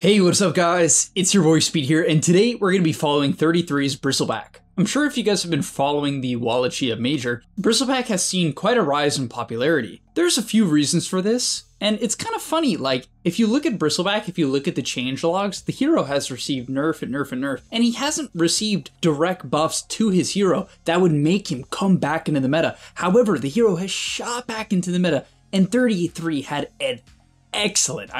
Hey, what's up guys? It's your boy Speed here, and today we're going to be following 33's Bristleback. I'm sure if you guys have been following the Wallachia Major, Bristleback has seen quite a rise in popularity. There's a few reasons for this, and it's kind of funny, like, if you look at Bristleback, if you look at the changelogs, the hero has received nerf and nerf and nerf, and he hasn't received direct buffs to his hero that would make him come back into the meta. However, the hero has shot back into the meta, and 33 had an excellent,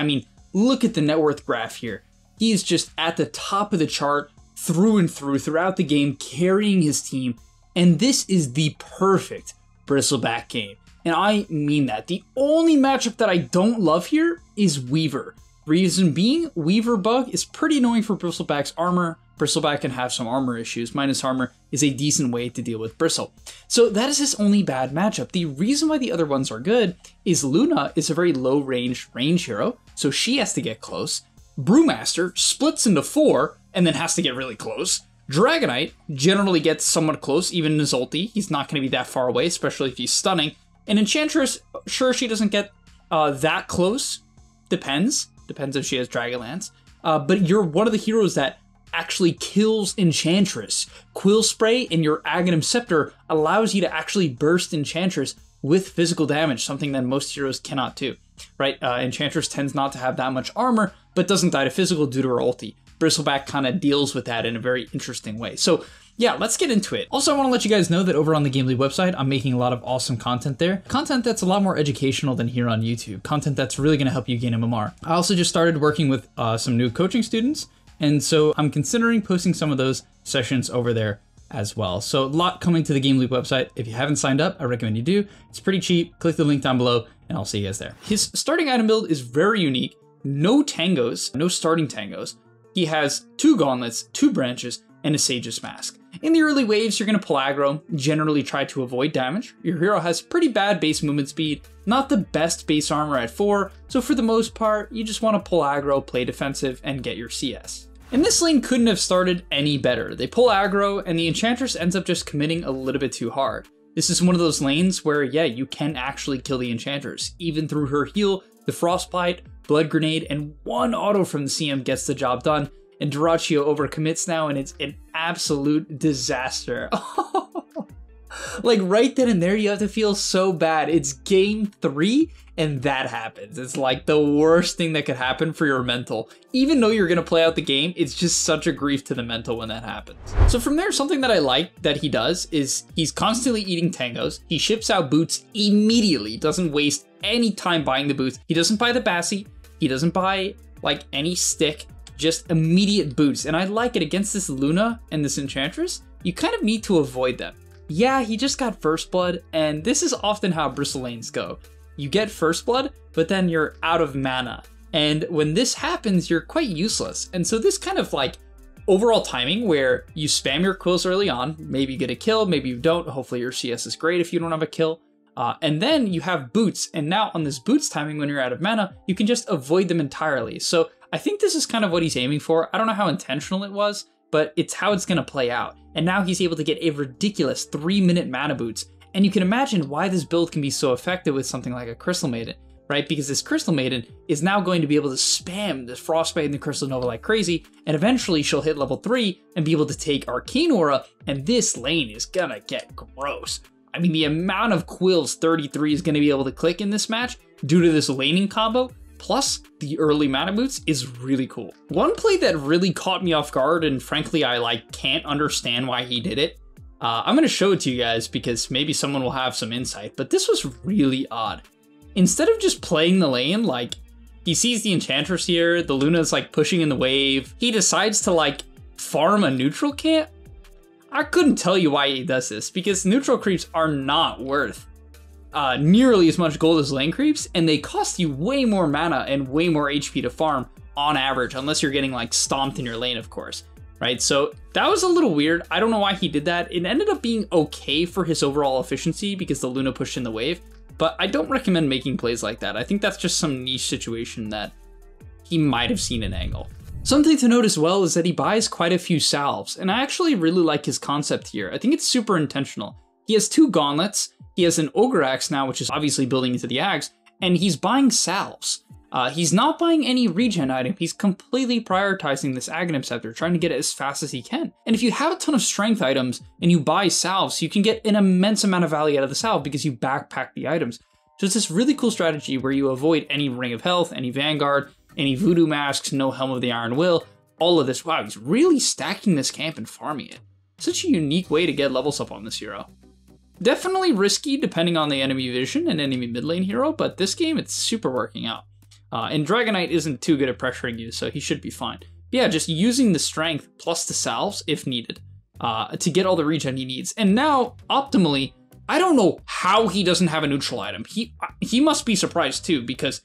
look at the net worth graph here. He's just at the top of the chart through and through throughout the game, carrying his team. And this is the perfect Bristleback game. And I mean that. The only matchup that I don't love here is Weaver. Reason being, Weaver bug is pretty annoying for Bristleback's armor. Bristleback can have some armor issues. Minus armor is a decent way to deal with Bristle. So that is his only bad matchup. The reason why the other ones are good is Luna is a very low range hero, so she has to get close. Brewmaster splits into 4 and then has to get really close. Dragonite generally gets somewhat close, even in his ulti. He's not going to be that far away, especially if he's stunning. And Enchantress, sure, she doesn't get that close. Depends if she has Dragonlance. But you're one of the heroes that actually kills Enchantress. Quill Spray and your Aghanim Scepter allows you to actually burst Enchantress with physical damage, something that most heroes cannot do, right? Enchantress tends not to have that much armor, but doesn't die to physical due to her ulti. Bristleback kind of deals with that in a very interesting way. So yeah, let's get into it. Also, I want to let you guys know that over on the GameLeap website, I'm making a lot of awesome content there. Content that's a lot more educational than here on YouTube. Content that's really going to help you gain MMR. I also just started working with some new coaching students, and so I'm considering posting some of those sessions over there as well. So a lot coming to the GameLeap website. If you haven't signed up, I recommend you do. It's pretty cheap. Click the link down below and I'll see you guys there. His starting item build is very unique. No tangos, no starting tangos. He has 2 gauntlets, 2 branches, and a Sage's Mask. In the early waves, you're going to pull aggro, generally try to avoid damage. Your hero has pretty bad base movement speed, not the best base armor at 4, so for the most part, you just want to pull aggro, play defensive, and get your CS. And this lane couldn't have started any better. They pull aggro, and the Enchantress ends up just committing a little bit too hard. This is one of those lanes where, yeah, you can actually kill the Enchantress. Even through her heal, the Frostbite, Blood Grenade, and 1 auto from the CM gets the job done. And Duraccio overcommits now, and it's an absolute disaster. Like right then and there, you have to feel so bad. It's game 3, and that happens. It's like the worst thing that could happen for your mental. Even though you're gonna play out the game, it's just such a grief to the mental when that happens. So from there, something that I like that he does is he's constantly eating tangos. He ships out boots immediately, doesn't waste any time buying the boots. He doesn't buy the Bassi. He doesn't buy like any stick. Just immediate boots, and I like it against this Luna and this Enchantress. You kind of need to avoid them. Yeah, he just got First Blood, and this is often how Bristle lanes go. You get First Blood, but then you're out of mana. And when this happens, you're quite useless. And so this kind of like overall timing where you spam your quills early on, maybe you get a kill, maybe you don't. Hopefully your CS is great if you don't have a kill. And then you have boots, and now on this boots timing when you're out of mana, you can just avoid them entirely. So I think this is kind of what he's aiming for. I don't know how intentional it was, but it's how it's going to play out. And now he's able to get a ridiculous 3-minute mana boots. And you can imagine why this build can be so effective with something like a Crystal Maiden, right? Because this Crystal Maiden is now going to be able to spam the Frostbite and the Crystal Nova like crazy, and eventually she'll hit level 3 and be able to take Arcane Aura, and this lane is gonna get gross. I mean, the amount of quills 33 is going to be able to click in this match due to this laning combo, plus the early mana boots, is really cool. One play that really caught me off guard, and frankly I can't understand why he did it. I'm going to show it to you guys because maybe someone will have some insight, but this was really odd. Instead of just playing the lane, like he sees the Enchantress here, the Luna's like pushing in the wave, he decides to like farm a neutral camp. I couldn't tell you why he does this because neutral creeps are not worth nearly as much gold as lane creeps, and they cost you way more mana and way more HP to farm on average, unless you're getting like stomped in your lane, of course, right? So that was a little weird. I don't know why he did that. It ended up being okay for his overall efficiency because the Luna pushed in the wave, but I don't recommend making plays like that. I think that's just some niche situation that he might have seen an angle. Something to note as well is that he buys quite a few salves, and I actually really like his concept here. I think it's super intentional. He has 2 gauntlets, he has an Ogre Axe now, which is obviously building into the Axe, and he's buying salves. He's not buying any regen item. He's completely prioritizing this Aghanim Scepter, trying to get it as fast as he can. And if you have a ton of strength items and you buy salves, you can get an immense amount of value out of the salve because you backpack the items. So it's this really cool strategy where you avoid any Ring of Health, any Vanguard, any Voodoo Masks, no Helm of the Iron Will, all of this. Wow, he's really stacking this camp and farming it. Such a unique way to get levels up on this hero. Definitely risky depending on the enemy vision and enemy mid lane hero, but this game it's super working out. And Dragonite isn't too good at pressuring you, so he should be fine. But yeah, just using the strength plus the salves if needed to get all the regen he needs. And now, optimally, I don't know how he doesn't have a neutral item. He must be surprised too, because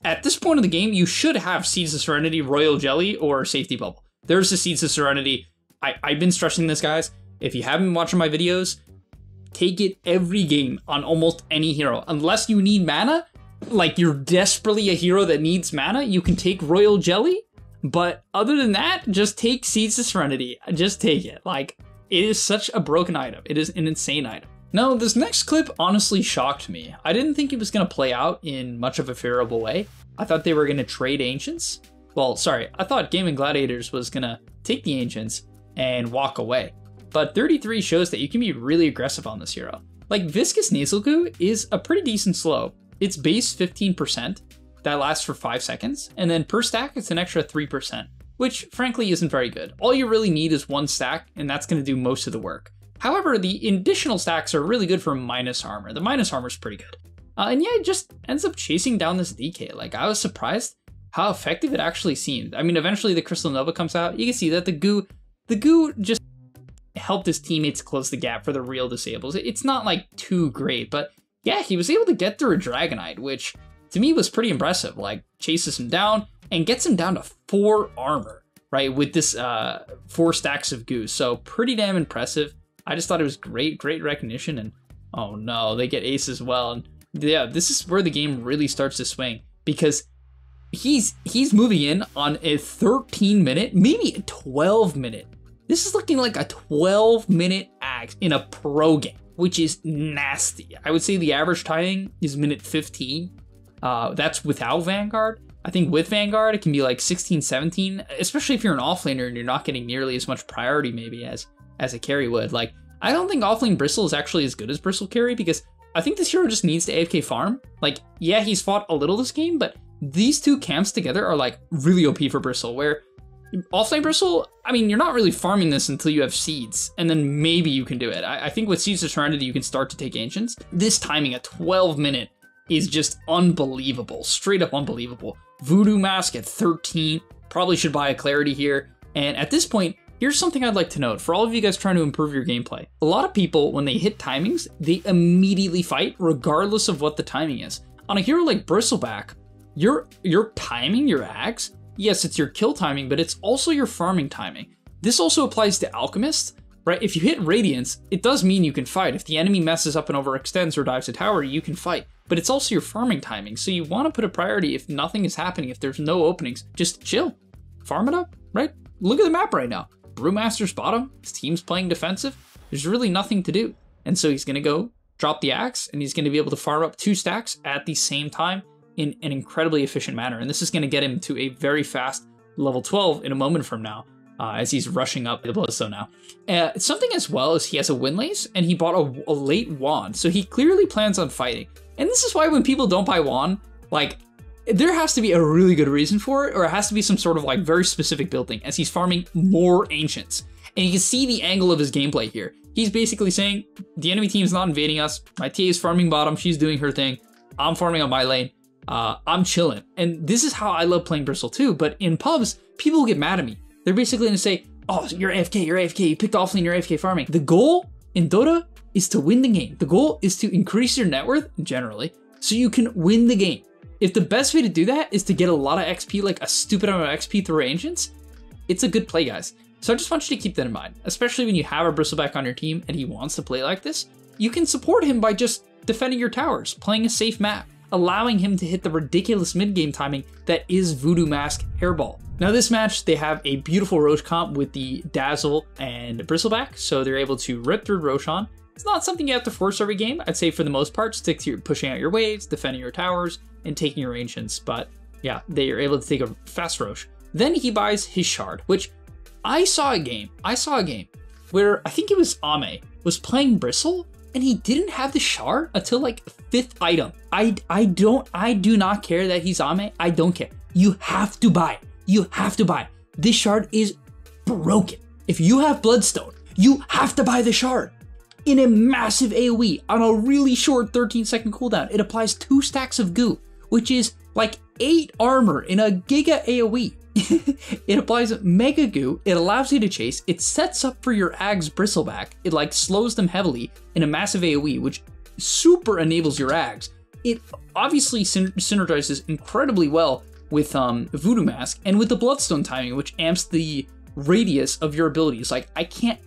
at this point in the game, you should have Seeds of Serenity, Royal Jelly, or Safety Bubble. There's the Seeds of Serenity. I've been stressing this, guys. If you haven't been watching my videos, take it every game on almost any hero. Unless you need mana, like you're desperately a hero that needs mana, you can take Royal Jelly. But other than that, just take Seeds of Serenity. Just take it. Like, it is such a broken item. It is an insane item. Now, this next clip honestly shocked me. I didn't think it was going to play out in much of a favorable way. I thought they were going to trade Ancients. Well, sorry, I thought Gaming Gladiators was going to take the Ancients and walk away. But 33 shows that you can be really aggressive on this hero. Like, Viscous Nasal Goo is a pretty decent slow. It's base 15%, that lasts for 5 seconds, and then per stack it's an extra 3%, which frankly isn't very good. All you really need is 1 stack, and that's going to do most of the work. However, the additional stacks are really good for minus armor. The minus armor is pretty good. And yeah, it just ends up chasing down this DK. Like, I was surprised how effective it actually seemed. I mean, eventually the Crystal Nova comes out. You can see that the goo just helped his teammates close the gap for the real disables. It's not like too great, but yeah, he was able to get through a Dragonite, which to me was pretty impressive. Like, chases him down and gets him down to 4 armor, right? With this 4 stacks of goo. So pretty damn impressive. I just thought it was great recognition, and oh no, they get ace as well. And yeah, this is where the game really starts to swing, because he's moving in on a 13-minute, maybe a 12-minute. This is looking like a 12-minute axe in a pro game, which is nasty. I would say the average timing is minute 15. That's without Vanguard. I think with Vanguard, it can be like 16, 17, especially if you're an offlaner and you're not getting nearly as much priority maybe as a carry would. Like, I don't think offlane Bristle is actually as good as Bristle carry, because I think this hero just needs to AFK farm. Like, yeah, he's fought a little this game, but these two camps together are like really OP for Bristle, where offlane Bristle, I mean, you're not really farming this until you have seeds, and then maybe you can do it. I think with Seeds of Serenity, you can start to take Ancients. This timing, a 12-minute, is just unbelievable. Straight up unbelievable. Voodoo Mask at 13. Probably should buy a Clarity here. And at this point, here's something I'd like to note for all of you guys trying to improve your gameplay. A lot of people, when they hit timings, they immediately fight regardless of what the timing is. On a hero like Bristleback, your timing, your axe, yes, it's your kill timing, but it's also your farming timing. This also applies to Alchemist, right? If you hit Radiance, it does mean you can fight. If the enemy messes up and overextends or dives a tower, you can fight. But it's also your farming timing, so you want to put a priority if nothing is happening, if there's no openings. Just chill. Farm it up, right? Look at the map right now. Brewmaster's bottom, his team's playing defensive. There's really nothing to do. And so he's going to go drop the axe, and he's going to be able to farm up 2 stacks at the same time in an incredibly efficient manner. And this is going to get him to a very fast level 12 in a moment from now, as he's rushing up the Bloodstone now. Something as well as he has a Windlace, and he bought a late wand. So he clearly plans on fighting. And this is why when people don't buy wand, like, there has to be a really good reason for it, or it has to be some sort of like very specific building, as he's farming more Ancients. And you can see the angle of his gameplay here. He's basically saying, the enemy team's not invading us, my TA is farming bottom, she's doing her thing, I'm farming on my lane, I'm chilling. And this is how I love playing Bristle too, but in pubs, people get mad at me. They're basically gonna say, oh, you're AFK, you picked offlane, you're AFK farming. The goal in Dota is to win the game. The goal is to increase your net worth, generally, so you can win the game. If the best way to do that is to get a lot of XP, like a stupid amount of XP through Ancients, it's a good play, guys. So I just want you to keep that in mind, especially when you have a Bristleback on your team and he wants to play like this. You can support him by just defending your towers, playing a safe map, allowing him to hit the ridiculous mid-game timing that is Voodoo Mask Hairball. Now this match, they have a beautiful Roche comp with the Dazzle and Bristleback, so they're able to rip through Roshan. It's not something you have to force every game. I'd say for the most part, stick to pushing out your waves, defending your towers, and taking your Ancients. But Yeah, they are able to take a fast Roche. Then he buys his shard, which I saw a game where I think it was Ame was playing Bristle and he didn't have the shard until like 5th item. I do not care that he's Ame. I don't care. You have to buy it. You have to buy it. This shard is broken. If you have Bloodstone, you have to buy the shard. In a massive AoE on a really short 13-second cooldown, it applies 2 stacks of goo, which is like 8 armor in a giga AoE. It applies mega goo, it allows you to chase, it sets up for your Ags Bristleback, it like slows them heavily in a massive AoE, which super enables your Ags. It obviously synergizes incredibly well with Voodoo Mask and with the Bloodstone timing, which amps the radius of your abilities. Like I can't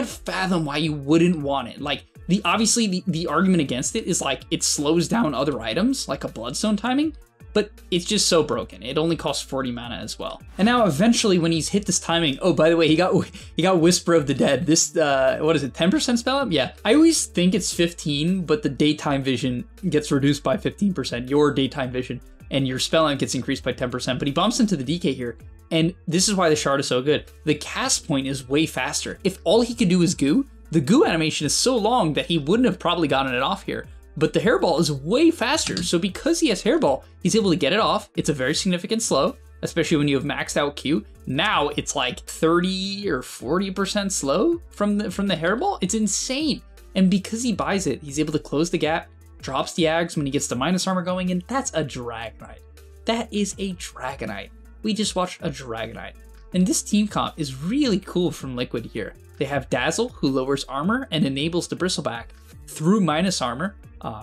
fathom why you wouldn't want it. Like the argument against it is like it slows down other items like a Bloodstone timing, but it's just so broken. It only costs 40 mana as well. And now eventually when he's hit this timing, oh, by the way, he got Whisper of the Dead. This, what is it, 10% spell up? Yeah, I always think it's 15, but the daytime vision gets reduced by 15%, your daytime vision, and your spell amp gets increased by 10%, but he bumps into the DK here. And this is why the shard is so good. The cast point is way faster. If all he could do is goo, the goo animation is so long that he wouldn't have probably gotten it off here. But the hairball is way faster. So because he has hairball, he's able to get it off. It's a very significant slow, especially when you have maxed out Q. Now it's like 30 or 40% slow from the hairball. It's insane. And because he buys it, he's able to close the gap, drops the Ags when he gets the minus armor going in. That's a Dragonite. That is a Dragonite. We just watched a Dragonite. And this team comp is really cool from Liquid here. They have Dazzle, who lowers armor and enables the Bristleback through minus armor.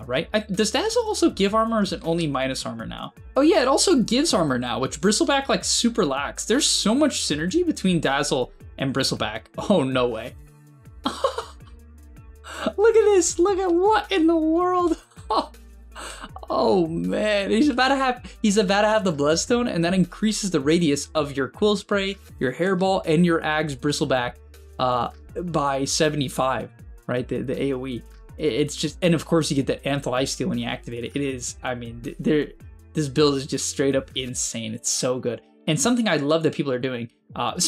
Right? Does Dazzle also give armor, or is it only minus armor now? Oh yeah, it also gives armor now, which Bristleback like super lacks. There's so much synergy between Dazzle and Bristleback. Oh, no way. Look at this. Look at what in the world. Oh man, he's about to have the Bloodstone, and that increases the radius of your Quill Spray, your Hairball, and your Ags Bristleback by 75, right? The AoE. It's just, and of course you get that Anth Lifesteal when you activate it. It is, I mean, this build is just straight up insane. It's so good. And something I love that people are doing.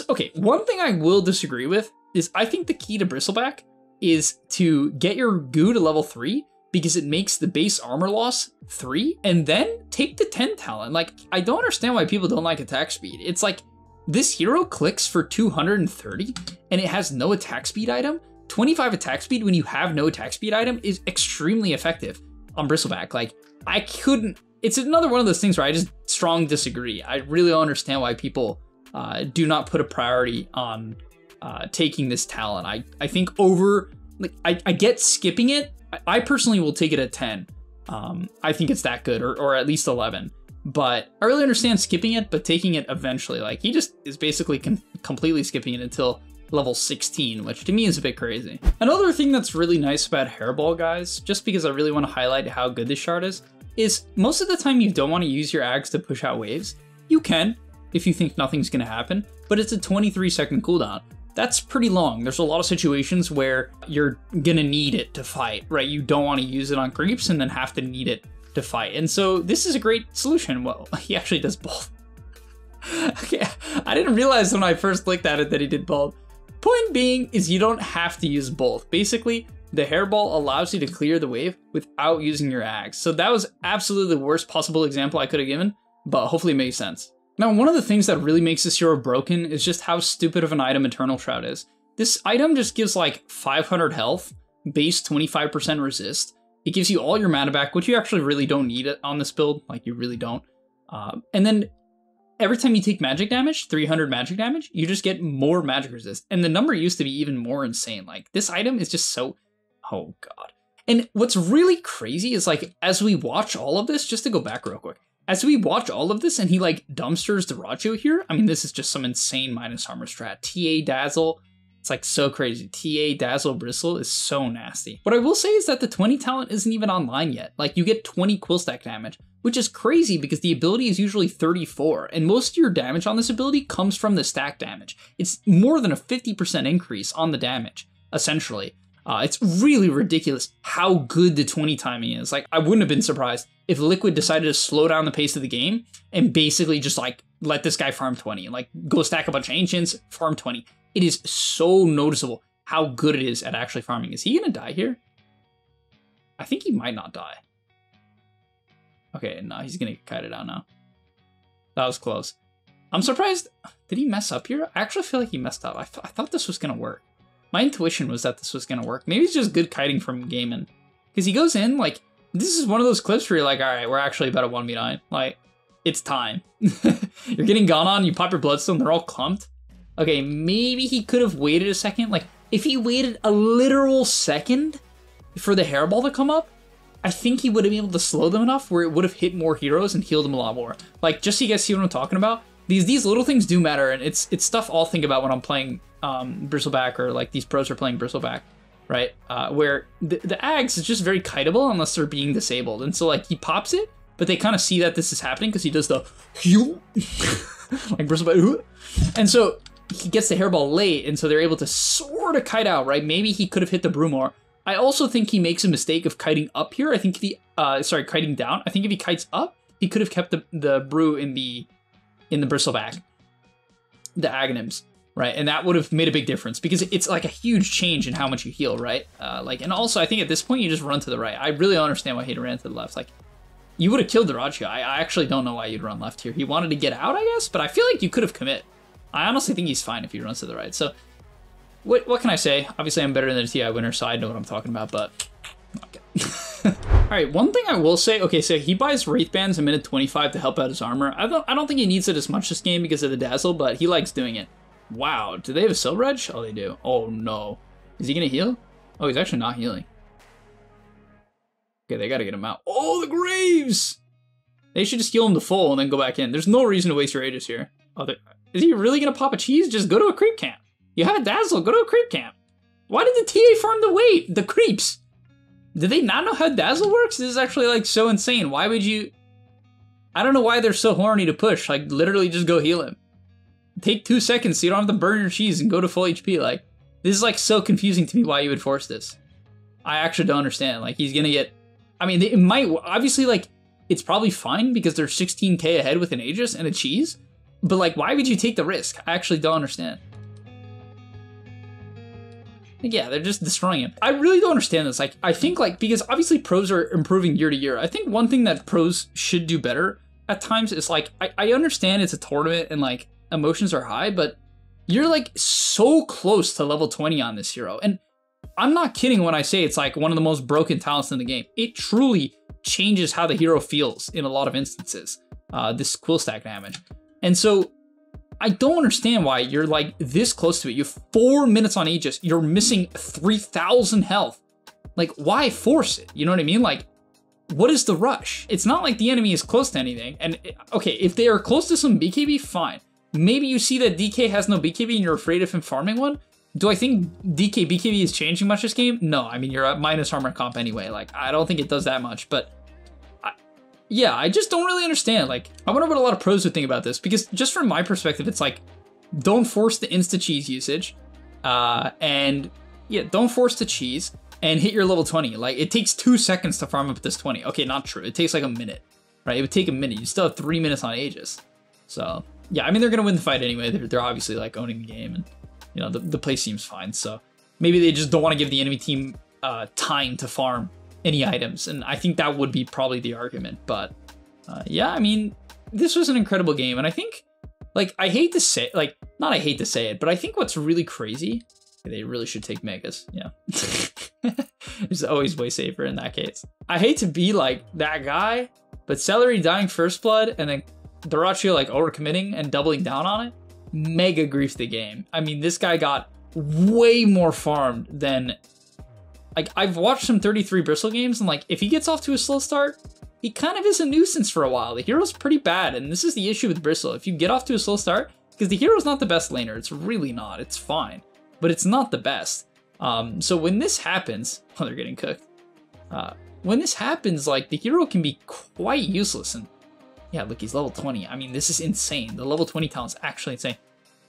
Okay, one thing I will disagree with is I think the key to Bristleback is to get your goo to level 3 because it makes the base armor loss 3 and then take the 10 talent. Like, I don't understand why people don't like attack speed. It's like this hero clicks for 230 and it has no attack speed item. 25 attack speed when you have no attack speed item is extremely effective on Bristleback. Like, I couldn't, it's another one of those things where I just strong disagree. I really don't understand why people do not put a priority on taking this talent. I think over, like, I get skipping it. I personally will take it at 10. I think it's that good, or at least 11. But I really understand skipping it, but taking it eventually. Like, he just is basically completely skipping it until level 16, which to me is a bit crazy. Another thing that's really nice about Hairball, guys, just because I really want to highlight how good this shard is most of the time you don't want to use your Ags to push out waves. You can, if you think nothing's going to happen, but it's a 23-second cooldown. That's pretty long. There's a lot of situations where you're going to need it to fight, right? You don't want to use it on creeps and then have to need it to fight. And so this is a great solution. Well, he actually does both. Okay, I didn't realize when I first looked at it that he did both. Point being is you don't have to use both. Basically, the Hairball allows you to clear the wave without using your Ags. So that was absolutely the worst possible example I could have given, but hopefully it makes sense. Now, one of the things that really makes this hero broken is just how stupid of an item Eternal Shroud is. This item just gives like 500 health, base 25% resist. It gives you all your mana back, which you actually really don't need it on this build. Like, you really don't. And then every time you take magic damage, 300 magic damage, you just get more magic resist. And the number used to be even more insane. Like, this item is just so, oh god. And what's really crazy is, like, as we watch all of this, just to go back real quick, as we watch all of this and he like dumpsters the Racho here, I mean, this is just some insane minus armor strat. TA Dazzle, it's like so crazy. TA Dazzle Bristle is so nasty. What I will say is that the 20 talent isn't even online yet. Like, you get 20 quill stack damage, which is crazy because the ability is usually 34, and most of your damage on this ability comes from the stack damage. It's more than a 50% increase on the damage, essentially. It's really ridiculous how good the 20 timing is. Like, I wouldn't have been surprised if Liquid decided to slow down the pace of the game and basically just like let this guy farm 20 and like go stack a bunch of ancients, farm 20. It is so noticeable how good it is at actually farming. Is he gonna die here? I think he might not die. Okay, no, he's gonna get kited out now. That was close. I'm surprised. Did he mess up here? I actually feel like he messed up. I thought this was gonna work. My intuition was that this was gonna work. Maybe it's just good kiting from Gaiman. Because he goes in, like, this is one of those clips where you're like, alright, we're actually about a 1v9. Like, it's time. You're getting gone on, you pop your bloodstone, they're all clumped. Okay, maybe he could have waited a second. Like, if he waited a literal second for the hairball to come up, I think he would have been able to slow them enough where it would have hit more heroes and healed them a lot more. Like, just so you guys see what I'm talking about, these little things do matter, and it's stuff I'll think about when I'm playing Bristleback, or like these pros are playing Bristleback, right? Where the Ags is just very kiteable unless they're being disabled. And so like he pops it, but they kind of see that this is happening because he does the heal, like Bristleback. And so he gets the hairball late, and so they're able to sort of kite out, right? Maybe he could have hit the brew more. I also think he makes a mistake of kiting up here. I think if he, kiting down. I think if he kites up, he could have kept the brew in the Bristleback, the Aghanims, right? And that would have made a big difference because it's like a huge change in how much you heal, right? And also I think at this point you just run to the right. I really don't understand why he ran to the left. Like, you would have killed the Dyrachyo. I actually don't know why you'd run left here. He wanted to get out, I guess, but I feel like you could have commit. I honestly think he's fine if he runs to the right. So what can I say? Obviously I'm better than the TI winner, so I know what I'm talking about, but okay. Alright, one thing I will say, okay, so he buys Wraith Bands a minute 25 to help out his armor. I don't think he needs it as much this game because of the Dazzle, but he likes doing it. Wow, do they have a Silver Edge? Oh, they do. Oh no. Is he gonna heal? Oh, he's actually not healing. Okay, they gotta get him out. Oh, the Graves! They should just heal him to full and then go back in. There's no reason to waste your Aegis here. Oh, is he really gonna pop a cheese? Just go to a creep camp. You have a Dazzle, go to a creep camp. Why did the TA farm the creeps? Did they not know how Dazzle works? This is actually like so insane. Why would you... I don't know why they're so horny to push. Like, literally just go heal him. Take 2 seconds so you don't have to burn your cheese and go to full HP. Like, this is like so confusing to me why you would force this. I actually don't understand. Like, he's gonna get... I mean, it might... Obviously, like, it's probably fine because they're 16k ahead with an Aegis and a cheese. But, like, why would you take the risk? I actually don't understand. Yeah, they're just destroying him. I really don't understand this. Like, I think, like, because obviously pros are improving year to year. I think one thing that pros should do better at times is, like, I understand it's a tournament and, like, emotions are high, but you're, like, so close to level 20 on this hero. And I'm not kidding when I say it's, like, one of the most broken talents in the game. It truly changes how the hero feels in a lot of instances, this quill stack damage. And so I don't understand why you're like this close to it. You have 4 minutes on Aegis. You're missing 3,000 health. Like, why force it? You know what I mean? Like, what is the rush? It's not like the enemy is close to anything. And okay, if they are close to some BKB, fine. Maybe you see that DK has no BKB and you're afraid of him farming one. Do I think DK BKB is changing much this game? No, I mean, you're at minus armor comp anyway. Like, I don't think it does that much, but yeah, I just don't really understand. Like, I wonder what a lot of pros would think about this, because just from my perspective, it's like, don't force the insta-cheese usage, and yeah, don't force the cheese, and hit your level 20. Like, it takes 2 seconds to farm up this 20. Okay, not true. It takes like a minute, right? It would take a minute. You still have 3 minutes on Aegis. So, yeah, I mean, they're going to win the fight anyway. They're obviously, like, owning the game, and, you know, the play seems fine. So, maybe they just don't want to give the enemy team time to farm any items, and I think that would be probably the argument. But yeah, I mean, this was an incredible game, and I think, like, I hate to say, like, not I hate to say it, but I think what's really crazy, they really should take Megas, yeah. It's always way safer in that case. I hate to be like that guy, but Celery dying first blood and then Dyrachyo like overcommitting and doubling down on it, mega griefed the game. I mean, this guy got way more farmed than... Like, I've watched some 33 Bristle games, and, like, if he gets off to a slow start, he kind of is a nuisance for a while. The hero's pretty bad, and this is the issue with Bristle. If you get off to a slow start, because the hero's not the best laner, it's really not. It's fine, but it's not the best. So when this happens... Oh, they're getting cooked. When this happens, like, the hero can be quite useless, and yeah, look, he's level 20. I mean, this is insane. The level 20 talent's actually insane.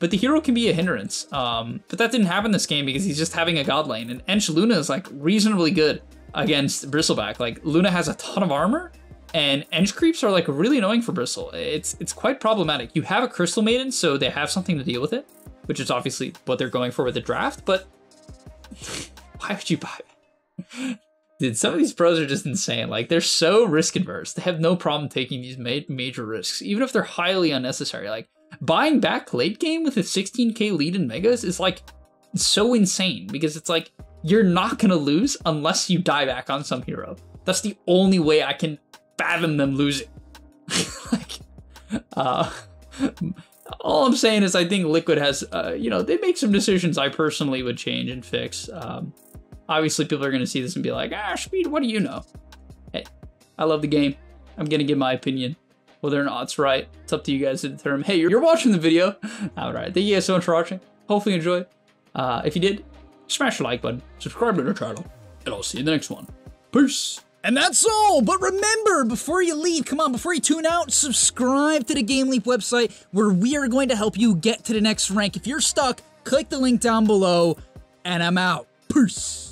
but the hero can be a hindrance. But that didn't happen this game because he's just having a god lane, and Ench Luna is like reasonably good against Bristleback. Like Luna has a ton of armor, and Ench creeps are like really annoying for Bristle. It's quite problematic. You have a Crystal Maiden, so they have something to deal with it, which is obviously what they're going for with the draft, but why would you buy it? Dude, some of these pros are just insane. Like, they're so risk adverse. They have no problem taking these major risks, even if they're highly unnecessary. Like, buying back late game with a 16k lead in Megas is like so insane, because it's like, you're not gonna lose unless you die back on some hero. That's the only way I can fathom them losing. Like, all I'm saying is I think Liquid has, you know, they make some decisions I personally would change and fix. Obviously, people are going to see this and be like, Speed, what do you know? Hey, I love the game. I'm going to give my opinion. Whether or not it's right, it's up to you guys to determine. Hey, you're watching the video. All right, thank you guys so much for watching. Hopefully you enjoyed. If you did, smash the like button, subscribe to the channel, and I'll see you in the next one. Peace. And that's all, but remember, before you leave, come on, before you tune out, subscribe to the GameLeap website, where we are going to help you get to the next rank. If you're stuck, click the link down below, and I'm out. Peace.